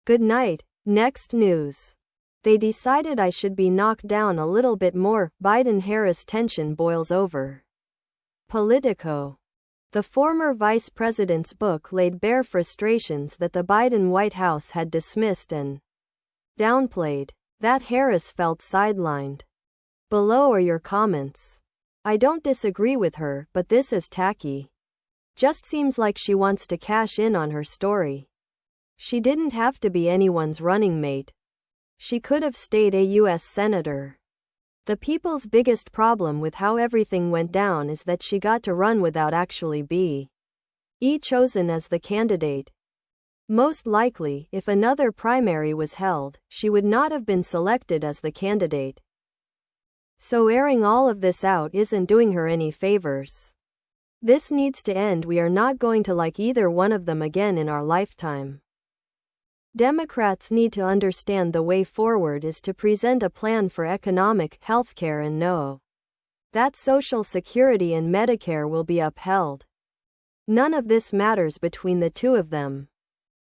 Good night. Next news. They decided I should be knocked down a little bit more. Biden-Harris tension boils over. Politico. The former vice president's book laid bare frustrations that the Biden White House had dismissed and downplayed. That Harris felt sidelined. Below are your comments. I don't disagree with her, but this is tacky. Just seems like she wants to cash in on her story. She didn't have to be anyone's running mate. She could have stayed a U.S. senator. The people's biggest problem with how everything went down is that she got to run without actually being chosen as the candidate. Most likely, if another primary was held, she would not have been selected as the candidate. So airing all of this out isn't doing her any favors. This needs to end. We are not going to like either one of them again in our lifetime. Democrats need to understand the way forward is to present a plan for economic, healthcare, and know that Social Security and Medicare will be upheld. None of this matters between the two of them.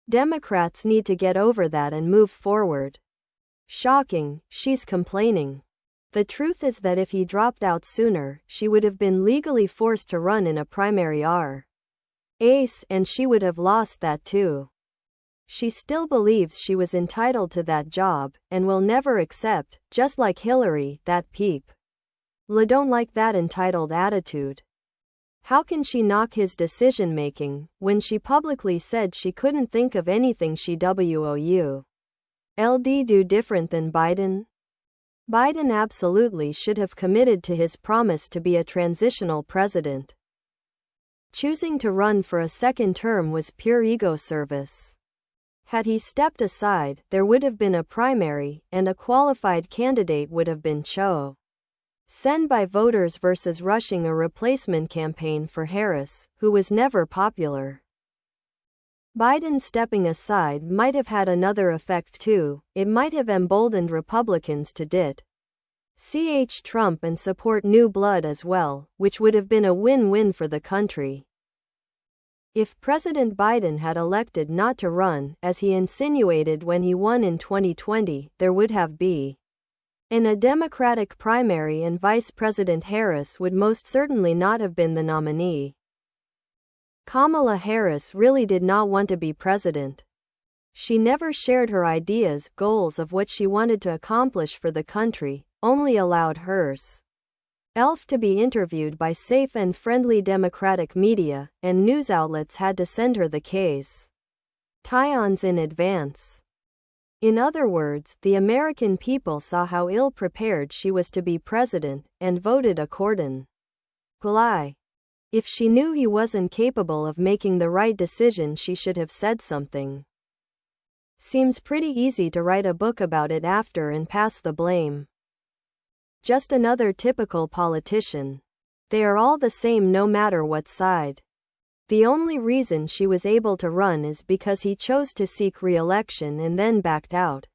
Democrats need to get over that and move forward. Shocking, she's complaining. The truth is that if he dropped out sooner, she would have been legally forced to run in a primary race, and she would have lost that too. She still believes she was entitled to that job, and will never accept, just like Hillary, that peep. La don't like that entitled attitude. How can she knock his decision-making, when she publicly said she couldn't think of anything she would do different than Biden? Biden absolutely should have committed to his promise to be a transitional president. Choosing to run for a second term was pure ego service. Had he stepped aside, there would have been a primary, and a qualified candidate would have been chosen by voters versus rushing a replacement campaign for Harris, who was never popular. Biden stepping aside might have had another effect too. It might have emboldened Republicans to ditch Trump and support new blood as well, which would have been a win-win for the country. If President Biden had elected not to run, as he insinuated when he won in 2020, there would have been a Democratic primary and Vice President Harris would most certainly not have been the nominee. Kamala Harris really did not want to be president. She never shared her ideas, goals of what she wanted to accomplish for the country, only allowed herself to be interviewed by safe and friendly Democratic media, and news outlets had to send her the case tie-ons in advance. In other words, the American people saw how ill-prepared she was to be president, and voted accordingly. If she knew he wasn't capable of making the right decision, she should have said something. Seems pretty easy to write a book about it after and pass the blame. Just another typical politician. They are all the same no matter what side. The only reason she was able to run is because he chose to seek re-election and then backed out.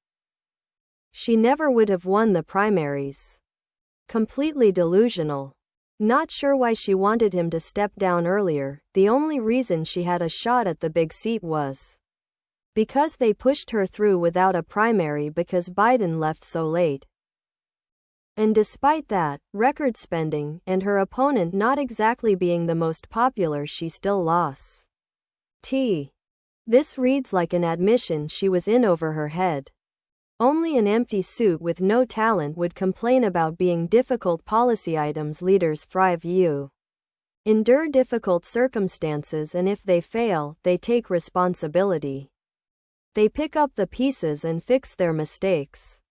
She never would have won the primaries. Completely delusional. Not sure why she wanted him to step down earlier. The only reason she had a shot at the big seat was because they pushed her through without a primary because Biden left so late. And despite that, record spending, and her opponent not exactly being the most popular, she still lost. This reads like an admission she was in over her head. Only an empty suit with no talent would complain about being difficult policy items. Leaders thrive. You endure difficult circumstances, and if they fail, they take responsibility. They pick up the pieces and fix their mistakes.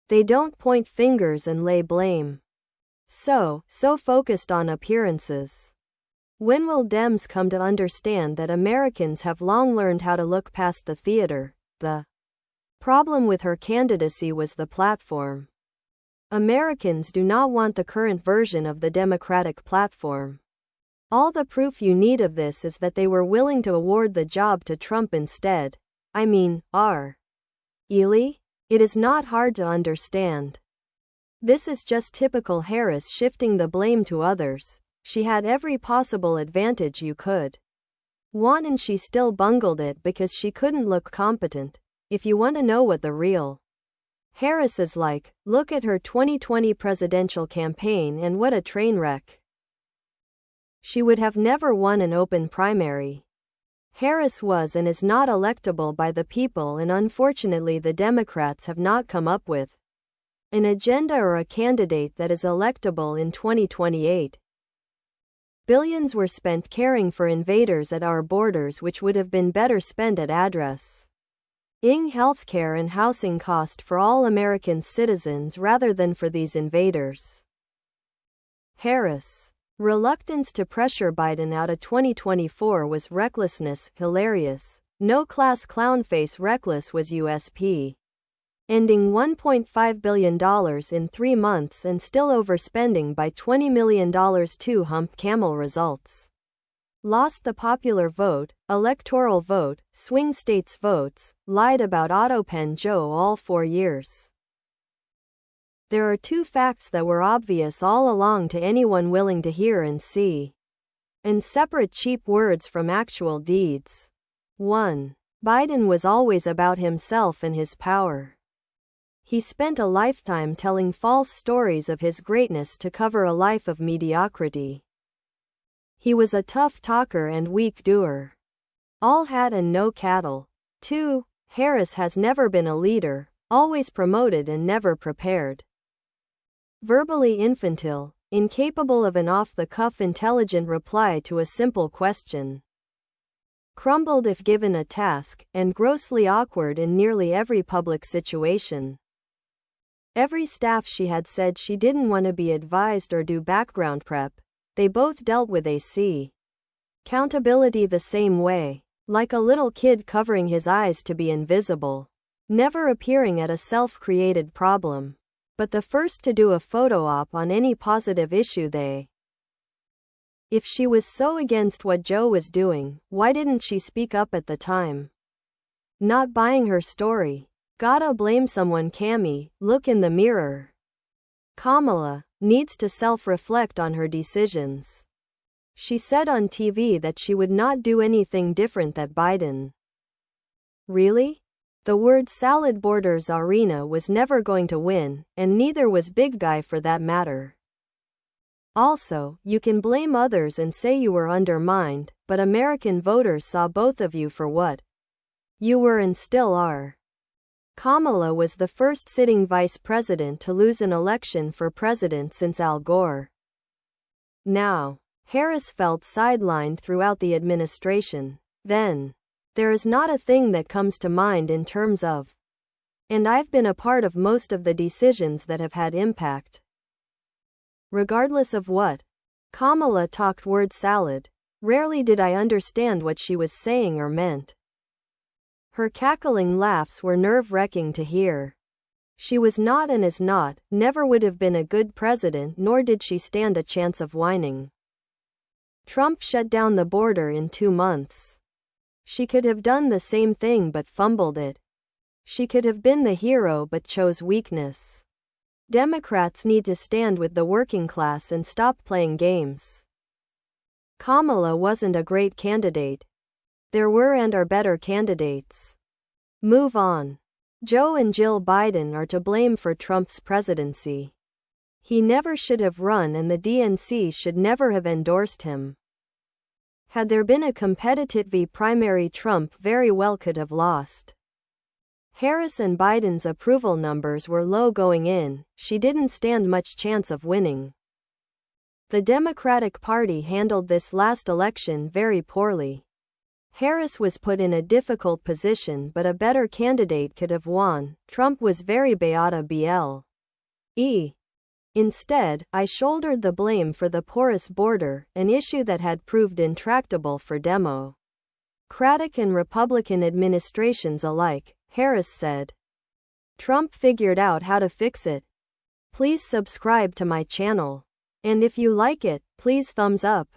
They don't point fingers and lay blame. So focused on appearances. When will Dems come to understand that Americans have long learned how to look past the theater? The problem with her candidacy was the platform. Americans do not want the current version of the Democratic platform. All the proof you need of this is that they were willing to award the job to Trump instead. Really? It is not hard to understand. This is just typical Harris shifting the blame to others. She had every possible advantage you could want, and she still bungled it because she couldn't look competent. if you want to know what the real Harris is like, look at her 2020 presidential campaign and what a train wreck. She would have never won an open primary. Harris was and is not electable by the people, and unfortunately the Democrats have not come up with an agenda or a candidate that is electable in 2028. Billions were spent caring for invaders at our borders, which would have been better spent at addressing healthcare and housing cost for all American citizens rather than for these invaders. Harris' reluctance to pressure Biden out of 2024 was recklessness. Hilarious. No class clownface. Reckless was USP. Ending $1.5 billion in 3 months and still overspending by $20 million. 2 Hump camel results. Lost the popular vote, electoral vote, swing states votes, lied about AutoPen Joe all 4 years. There are 2 facts that were obvious all along to anyone willing to hear and see, and separate cheap words from actual deeds. 1. Biden was always about himself and his power. He spent a lifetime telling false stories of his greatness to cover a life of mediocrity. He was a tough talker and weak doer. All hat and no cattle. 2. Harris has never been a leader, always promoted and never prepared. Verbally infantile, incapable of an off-the-cuff intelligent reply to a simple question. Crumbled if given a task, and grossly awkward in nearly every public situation. Every staff she had said she didn't want to be advised or do background prep. They both dealt with accountability the same way, like a little kid covering his eyes to be invisible, never appearing at a self-created problem, but the first to do a photo op on any positive issue. If she was so against what Joe was doing, why didn't she speak up at the time? Not buying her story. Gotta blame someone. Cami, look in the mirror. Kamala needs to self-reflect on her decisions. She said on TV that she would not do anything different than Biden. Really? The word salad borders arena was never going to win, and neither was Big Guy for that matter. Also, you can blame others and say you were undermined, but American voters saw both of you for what you were and still are. Kamala was the first sitting vice president to lose an election for president since Al Gore. Now, Harris felt sidelined throughout the administration. Then, there is not a thing that comes to mind in terms of, and I've been a part of most of the decisions that have had impact. Regardless of what, Kamala talked word salad. Rarely did I understand what she was saying or meant. Her cackling laughs were nerve-wracking to hear. She was not and is not, never would have been a good president, nor did she stand a chance of whining. Trump shut down the border in 2 months. She could have done the same thing but fumbled it. She could have been the hero but chose weakness. Democrats need to stand with the working class and stop playing games. Kamala wasn't a great candidate. There were and are better candidates. Move on. Joe and Jill Biden are to blame for Trump's presidency. He never should have run and the DNC should never have endorsed him. Had there been a competitive primary, Trump very well could have lost. Harris and Biden's approval numbers were low going in. She didn't stand much chance of winning. The Democratic Party handled this last election very poorly. Harris was put in a difficult position, but a better candidate could have won. Trump was very beata bl. Instead, I shouldered the blame for the porous border, an issue that had proved intractable for Democratic and Republican administrations alike, Harris said. Trump figured out how to fix it. Please subscribe to my channel. And if you like it, please thumbs up.